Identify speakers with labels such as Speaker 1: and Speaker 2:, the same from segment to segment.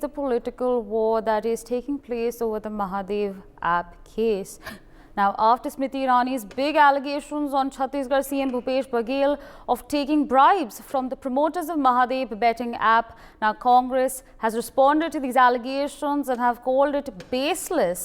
Speaker 1: the political war that is taking place over the Mahadev app case. Now, after Smriti Irani's big allegations on Chhattisgarh CM Bhupesh Baghel of taking bribes from the promoters of Mahadev betting app, now Congress has responded to these allegations and have called it baseless.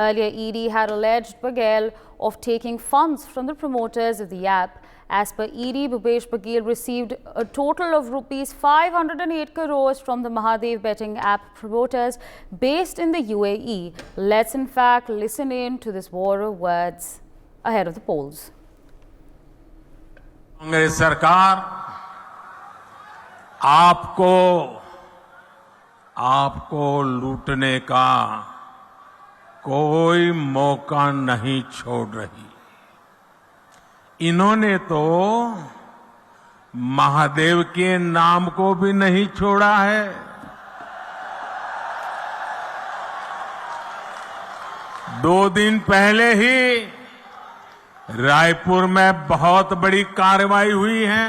Speaker 1: Earlier, ED had alleged Baghel of taking funds from the promoters of the app. As per ED, Bhupesh Baghel received a total of rupees 508 crores from the Mahadev betting app promoters based in the UAE. Let's in fact listen in to this war of words ahead of the polls.
Speaker 2: Congress सरकार आपको लूटने का कोई मौका नहीं छोड़ रही। इन्होंने तो महादेव के नाम को भी नहीं छोड़ा है। दो दिन पहले ही रायपुर में बहुत बड़ी कार्रवाई हुई है।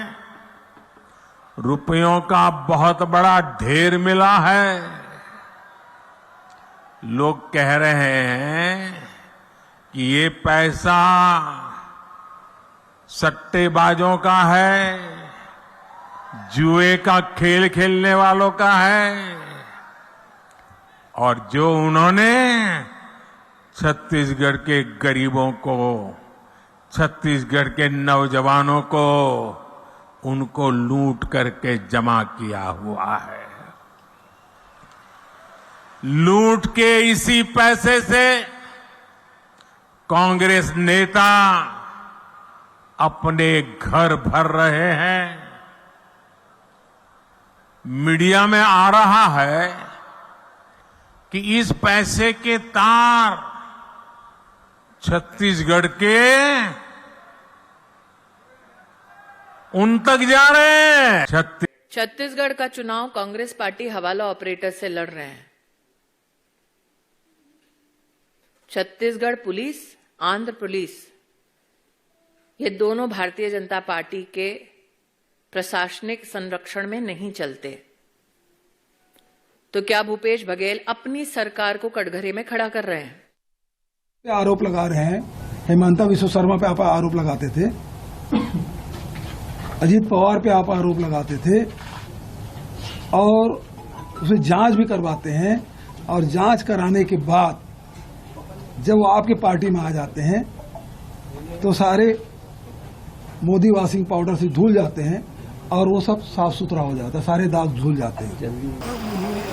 Speaker 2: रुपयों का बहुत बड़ा ढेर मिला है। लोग कह रहे हैं कि ये पैसा सट्टेबाजों का है, जुए का खेल खेलने वालों का है, और जो उन्होंने छत्तीसगढ़ के गरीबों को, छत्तीसगढ़ के नौजवानों को, उनको लूट करके जमा किया हुआ है। लूट के इसी पैसे से कांग्रेस नेता अपने घर भर रहे हैं। मीडिया में आ रहा है कि इस पैसे के तार छत्तीसगढ़ के उन तक जा रहे हैं।
Speaker 3: छत्तीसगढ़ का चुनाव कांग्रेस पार्टी हवाला ऑपरेटर से लड़ रहे हैं। छत्तीसगढ़ पुलिस, आंध्र पुलिस, ये दोनों भारतीय जनता पार्टी के प्रशासनिक संरक्षण में नहीं चलते। तो क्या भूपेश बघेल अपनी सरकार को कटघरे में खड़ा कर रहे हैं?
Speaker 4: आरोप लगा रहे हैं। हेमंता विश्व शर्मा पे आप आरोप लगाते थे, अजीत पवार पे आप आरोप लगाते थे, और उसे जांच भी करवाते हैं। और जांच कराने के बाद जब वो आपके पार्टी में आ जाते हैं तो सारे मोदी वॉशिंग पाउडर से धुल जाते हैं और वो सब साफ सुथरा हो जाता है, सारे दाग धुल जाते हैं।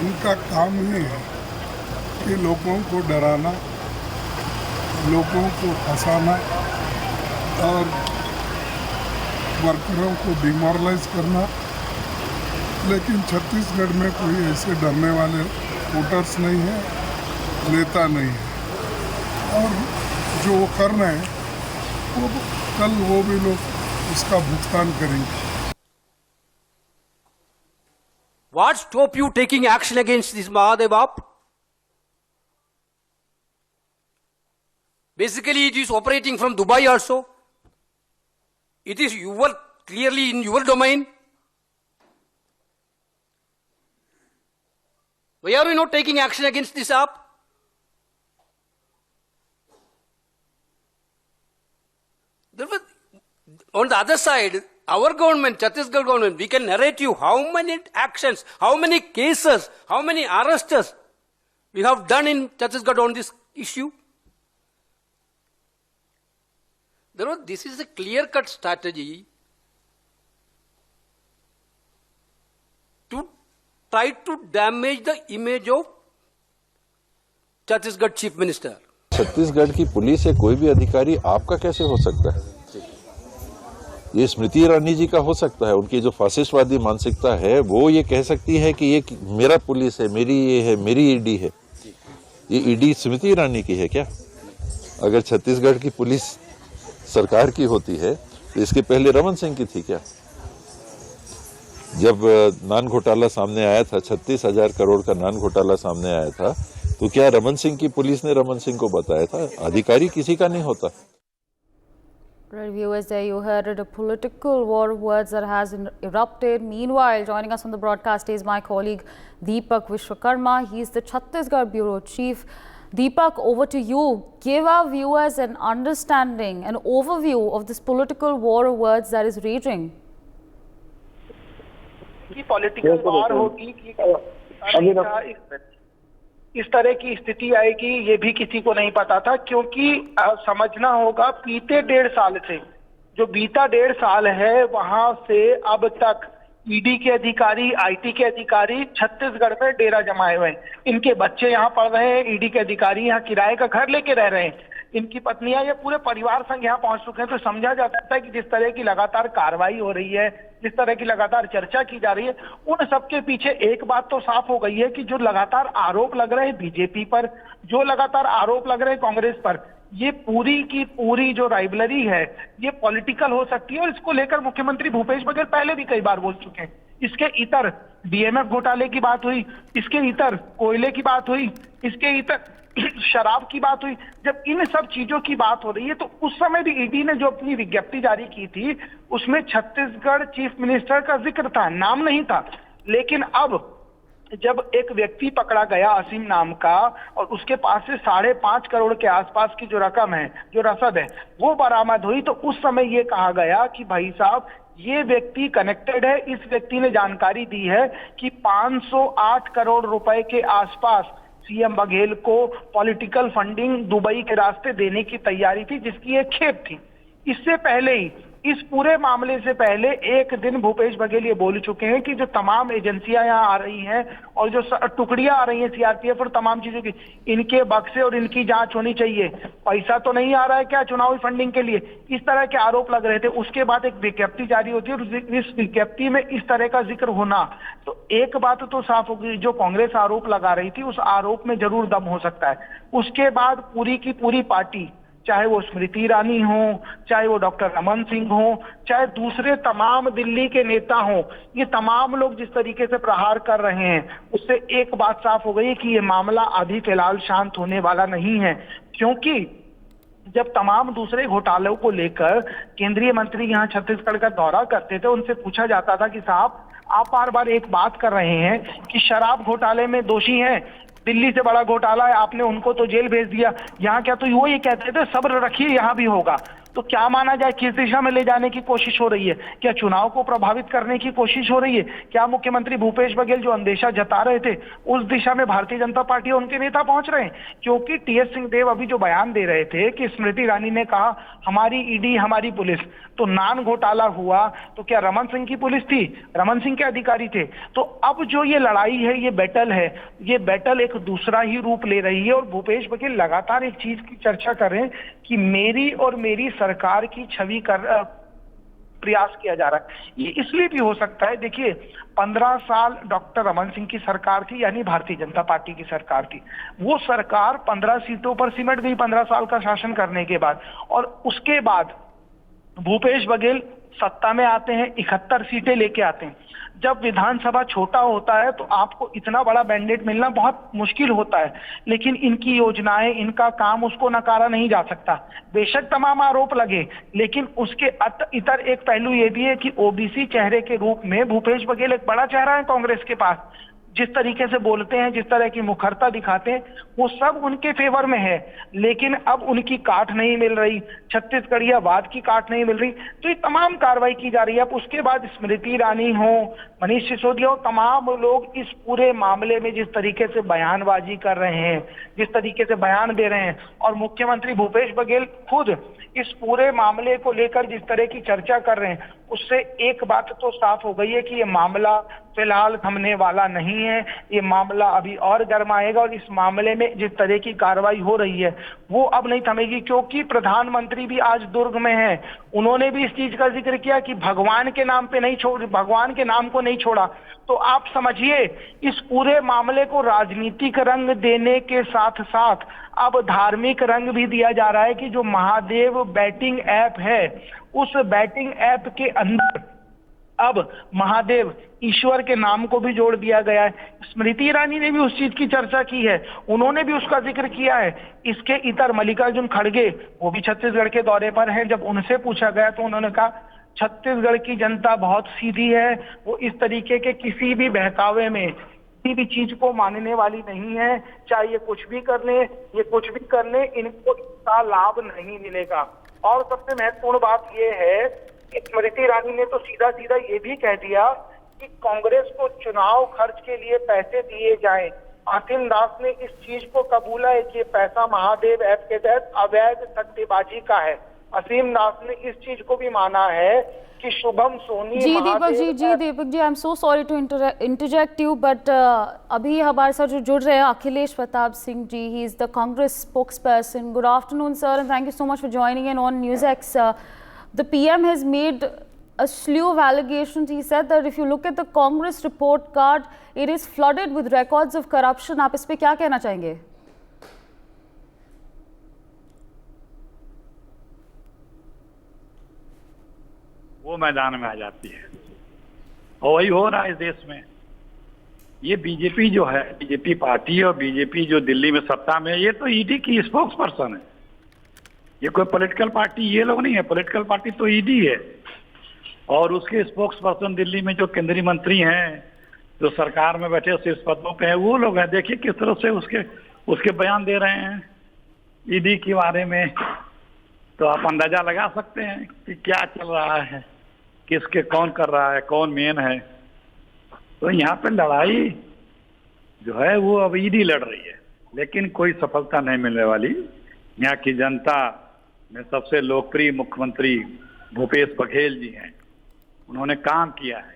Speaker 5: उनका काम ही है कि लोगों को डराना, लोगों को फंसाना और वर्करों को डिमोरलाइज करना। लेकिन छत्तीसगढ़ में कोई ऐसे डरने वाले वोटर्स नहीं है, नेता नहीं है, और जो वो कर रहे हैं वो कल वो भी लोग उसका भुगतान करेंगे।
Speaker 6: What stop you taking action against this Mahadev app? Basically, it is operating from Dubai also. It is clearly in your domain. Why are we not taking action against this app? On the other side, our government, Chhattisgarh government, we can narrate you how many actions, how many cases, how many arrests we have done in Chhattisgarh on this issue. This is a clear-cut strategy to try to damage the image of Chhattisgarh Chief Minister.
Speaker 7: Chhattisgarh की police या कोई भी अधिकारी आपका कैसे हो सकता है? ये स्मृति ईरानी जी का हो सकता है। उनकी जो फासिस्टवादी मानसिकता है वो ये कह सकती है कि ये मेरा पुलिस है, मेरी ये है, मेरी ईडी है। ये ईडी स्मृति ईरानी की है क्या? अगर छत्तीसगढ़ की पुलिस सरकार की होती है तो इसके पहले रमन सिंह की थी क्या? जब नान घोटाला सामने आया था, 36,000 करोड़ का नान घोटाला सामने आया था, तो क्या रमन सिंह की पुलिस ने रमन सिंह को बताया था? अधिकारी किसी का नहीं होता।
Speaker 1: Right, viewers, there you heard it, a political war of words that has erupted. Meanwhile, joining us on the broadcast is my colleague Deepak Vishwakarma. He is the Chhattisgarh Bureau Chief. Deepak, over to you. Give our viewers an understanding, an overview of this political war of words that is raging.
Speaker 8: की political वार होगी कि इस तरह की स्थिति आएगी ये भी किसी को नहीं पता था, क्योंकि समझना होगा बीते 1.5 साल से, जो बीता 1.5 साल है वहां से अब तक ईडी के अधिकारी, आईटी के अधिकारी छत्तीसगढ़ में डेरा जमाए हुए हैं। इनके बच्चे यहाँ पढ़ रहे हैं, ईडी के अधिकारी यहाँ किराए का घर लेके रह रहे हैं, इनकी पत्नियां, ये पूरे परिवार संग यहाँ पहुंच चुके हैं। तो समझा जा सकता है कि जिस तरह की लगातार कार्रवाई हो रही है, जिस तरह की लगातार चर्चा की जा रही है, उन सबके पीछे एक बात तो साफ हो गई है कि जो लगातार आरोप लग रहे हैं बीजेपी पर, जो लगातार आरोप लग रहे हैं कांग्रेस पर, ये पूरी की पूरी जो राइवलरी है ये पॉलिटिकल हो सकती है। और इसको लेकर मुख्यमंत्री भूपेश बघेल पहले भी कई बार बोल चुके हैं। इसके इतर डीएमएफ घोटाले की बात हुई, इसके इतर कोयले की बात हुई, इसके इतर शराब की बात हुई। जब इन सब चीजों की बात हो रही है तो उस समय भी ईडी ने जो अपनी विज्ञप्ति जारी की थी उसमें छत्तीसगढ़ चीफ मिनिस्टर का जिक्र था, नाम नहीं था। लेकिन अब जब एक व्यक्ति पकड़ा गया असीम नाम का और उसके पास से 5.5 करोड़ के आसपास की जो रकम है, जो रसद है, वो बरामद हुई, तो उस समय ये कहा गया कि भाई साहब ये व्यक्ति कनेक्टेड है। इस व्यक्ति ने जानकारी दी है कि 508 करोड़ रुपए के आसपास सीएम बघेल को पॉलिटिकल फंडिंग दुबई के रास्ते देने की तैयारी थी, जिसकी एक खेप थी। इससे पहले ही, इस पूरे मामले से पहले एक दिन भूपेश बघेल ये बोल चुके हैं कि जो तमाम एजेंसियां यहाँ आ रही हैं और जो टुकड़ियां आ रही हैं सीआरपीएफ और तमाम चीजों की, इनके बक्से और इनकी जांच होनी चाहिए। पैसा तो नहीं आ रहा है क्या चुनावी फंडिंग के लिए, इस तरह के आरोप लग रहे थे। उसके बाद एक विज्ञप्ति जारी होती है और इस विज्ञप्ति में इस तरह का जिक्र होना, तो एक बात तो साफ होगी, जो कांग्रेस आरोप लगा रही थी उस आरोप में जरूर दम हो सकता है। उसके बाद पूरी की पूरी पार्टी, चाहे वो स्मृति ईरानी हो, चाहे वो डॉक्टर रमन सिंह हो, चाहे दूसरे तमाम दिल्ली के नेता हो, ये तमाम लोग जिस तरीके से प्रहार कर रहे हैं उससे एक बात साफ हो गई कि ये मामला अभी फिलहाल शांत होने वाला नहीं है। क्योंकि जब तमाम दूसरे घोटालों को लेकर केंद्रीय मंत्री यहाँ छत्तीसगढ़ का दौरा करते थे, उनसे पूछा जाता था कि साहब आप बार बार एक बात कर रहे हैं कि शराब घोटाले में दोषी हैं, दिल्ली से बड़ा घोटाला है, आपने उनको तो जेल भेज दिया, यहाँ क्या, तो वो ये कहते थे सब्र रखिए यहाँ भी होगा। तो क्या माना जाए, किस दिशा में ले जाने की कोशिश हो रही है? क्या चुनाव को प्रभावित करने की कोशिश हो रही है? क्या मुख्यमंत्री भूपेश बघेल जो अंदेशा जता रहे थे उस दिशा में भारतीय जनता पार्टी और उनके नेता पहुंच रहे हैं? क्योंकि टीएस सिंहदेव अभी जो बयान दे रहे थे कि स्मृति ईरानी ने कहा हमारी ईडी हमारी पुलिस, तो नान घोटाला हुआ तो क्या रमन सिंह की पुलिस थी, रमन सिंह के अधिकारी थे? तो अब जो ये लड़ाई है, ये बैटल है, ये बैटल एक दूसरा ही रूप ले रही है। और भूपेश बघेल लगातार एक चीज की चर्चा कर रहे हैं कि मेरी और मेरी सरकार की छवि कर प्रयास किया जा रहा है। ये इसलिए भी हो सकता है, देखिए 15 साल डॉक्टर रमन सिंह की सरकार थी, यानी भारतीय जनता पार्टी की सरकार थी। वो सरकार 15 सीटों पर सिमट गई 15 साल का शासन करने के बाद, और उसके बाद भूपेश बघेल सत्ता में आते हैं, 71 सीटें लेके आते हैं। जब विधानसभा छोटा होता है तो आपको इतना बड़ा मैंडेट मिलना बहुत मुश्किल होता है, लेकिन इनकी योजनाएं, इनका काम, उसको नकारा नहीं जा सकता। बेशक तमाम आरोप लगे, लेकिन उसके इतर एक पहलू ये भी है कि ओबीसी चेहरे के रूप में भूपेश बघेल एक बड़ा चेहरा है कांग्रेस के पास। जिस तरीके से बोलते हैं, जिस तरह की मुखरता दिखाते हैं, वो सब उनके फेवर में है। लेकिन अब उनकी काट नहीं मिल रही, छत्तीसगढ़ियावाद की काट नहीं मिल रही, तो ये तमाम कार्रवाई की जा रही है। अब उसके बाद स्मृति ईरानी हो, मनीष सिसोदिया हो, तमाम लोग इस पूरे मामले में जिस तरीके से बयानबाजी कर रहे हैं, जिस तरीके से बयान दे रहे हैं, और मुख्यमंत्री भूपेश बघेल खुद इस पूरे मामले को लेकर जिस तरह की चर्चा कर रहे हैं, उससे एक बात तो साफ हो गई है कि ये मामला फिलहाल थमने वाला नहीं है। ये मामला अभी और गर्माएगा, और इस मामले में जिस तरह की कार्रवाई हो रही है वो अब नहीं थमेगी। क्योंकि प्रधानमंत्री भी आज दुर्ग में हैं, उन्होंने भी इस चीज का जिक्र किया कि भगवान के नाम पे नहीं छोड़, भगवान के नाम को नहीं छोड़ा। तो आप समझिए इस पूरे मामले को राजनीतिक रंग देने के साथ साथ अब धार्मिक रंग भी दिया जा रहा है कि जो महादेव बैटिंग ऐप है, उस बैटिंग ऐप के अंदर अब महादेव ईश्वर के नाम को भी जोड़ दिया गया है। स्मृति ईरानी ने भी उस चीज की चर्चा की है, उन्होंने भी उसका जिक्र किया है। इसके इतर मल्लिकार्जुन खड़गे वो भी छत्तीसगढ़ के दौरे पर हैं। जब उनसे पूछा गया तो उन्होंने कहा छत्तीसगढ़ की जनता बहुत सीधी है, वो इस तरीके के किसी भी बहकावे में किसी भी चीज को मानने वाली नहीं है। चाहे ये कुछ भी कर ले, ये कुछ भी कर ले, इनको इसका लाभ नहीं मिलेगा। और सबसे महत्वपूर्ण बात ये है कि स्मृति ईरानी ने तो सीधा सीधा ये भी कह दिया कि कांग्रेस को चुनाव खर्च के लिए पैसे दिए जाएं। असीम दास ने इस चीज को कबूला है कि पैसा महादेव ऐप के तहत अवैध सट्टेबाजी का है। असीम दास ने इस चीज को भी माना है कि Shubham Soni
Speaker 1: ji Deepak ji, I am so sorry to interject you, but अभी हमारे साथ जो जुड़ रहे हैं Akhilesh Pratap Singh ji, he is the Congress spokesperson. Good afternoon sir, and thank you so much for joining in on NewsX. The PM has made a slew of allegations. He said that if you look at the Congress report card, it is flooded with records of corruption. आप इस पे क्या कहना चाहेंगे?
Speaker 9: वो मैदान में आ जाती है और वही हो रहा है इस देश में। ये बीजेपी जो है, बीजेपी पार्टी और बीजेपी जो दिल्ली में सत्ता में है, ये तो ईडी की स्पोक्स पर्सन है। ये कोई पॉलिटिकल पार्टी ये लोग नहीं है, पॉलिटिकल पार्टी तो ईडी है। और उसके स्पोक्स पर्सन दिल्ली में जो केंद्रीय मंत्री हैं, जो सरकार में बैठे शीर्ष पदों पे हैं, वो लोग हैं। देखिए किस तरह से उसके बयान दे रहे हैं ईडी के बारे में, तो आप अंदाजा लगा सकते हैं कि क्या चल रहा है, किसके कौन कर रहा है, कौन मेन है। तो यहाँ पे लड़ाई जो है वो अब ईडी लड़ रही है, लेकिन कोई सफलता नहीं मिलने वाली। यहाँ की जनता में सबसे लोकप्रिय मुख्यमंत्री भूपेश बघेल जी हैं, उन्होंने काम किया है।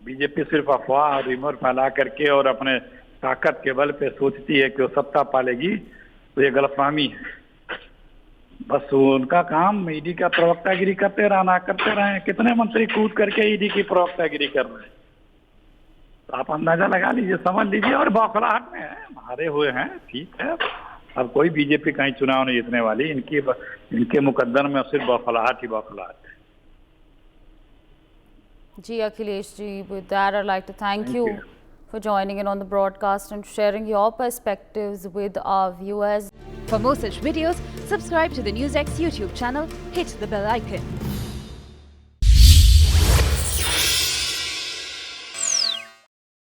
Speaker 9: बीजेपी सिर्फ अफवाह और रिमोर फैला करके और अपने ताकत के बल पे सोचती है कि वो सत्ता पालेगी, तो ये गलतफहमी है। बस उनका काम ईडी का प्रवक्तागिरी करते रहे। कितने मंत्री कूद करके ईडी की प्रवक्तागिरी कर रहे हैं, तो आप अंदाजा लगा लीजिए, समझ लीजिए। और बौखलाहट में है, हारे हुए हैं, ठीक है। अब कोई बीजेपी कहीं चुनाव नहीं जीतने वाली, इनके मुकद्दर में सिर्फ बौखलाहट ही बौखलाहट है।
Speaker 1: जी Akhilesh ji, with that I'd like to thank you for joining in on the broadcast and sharing your perspectives with our viewers.
Speaker 10: For more such videos, subscribe to the NewsX YouTube channel, hit the bell icon.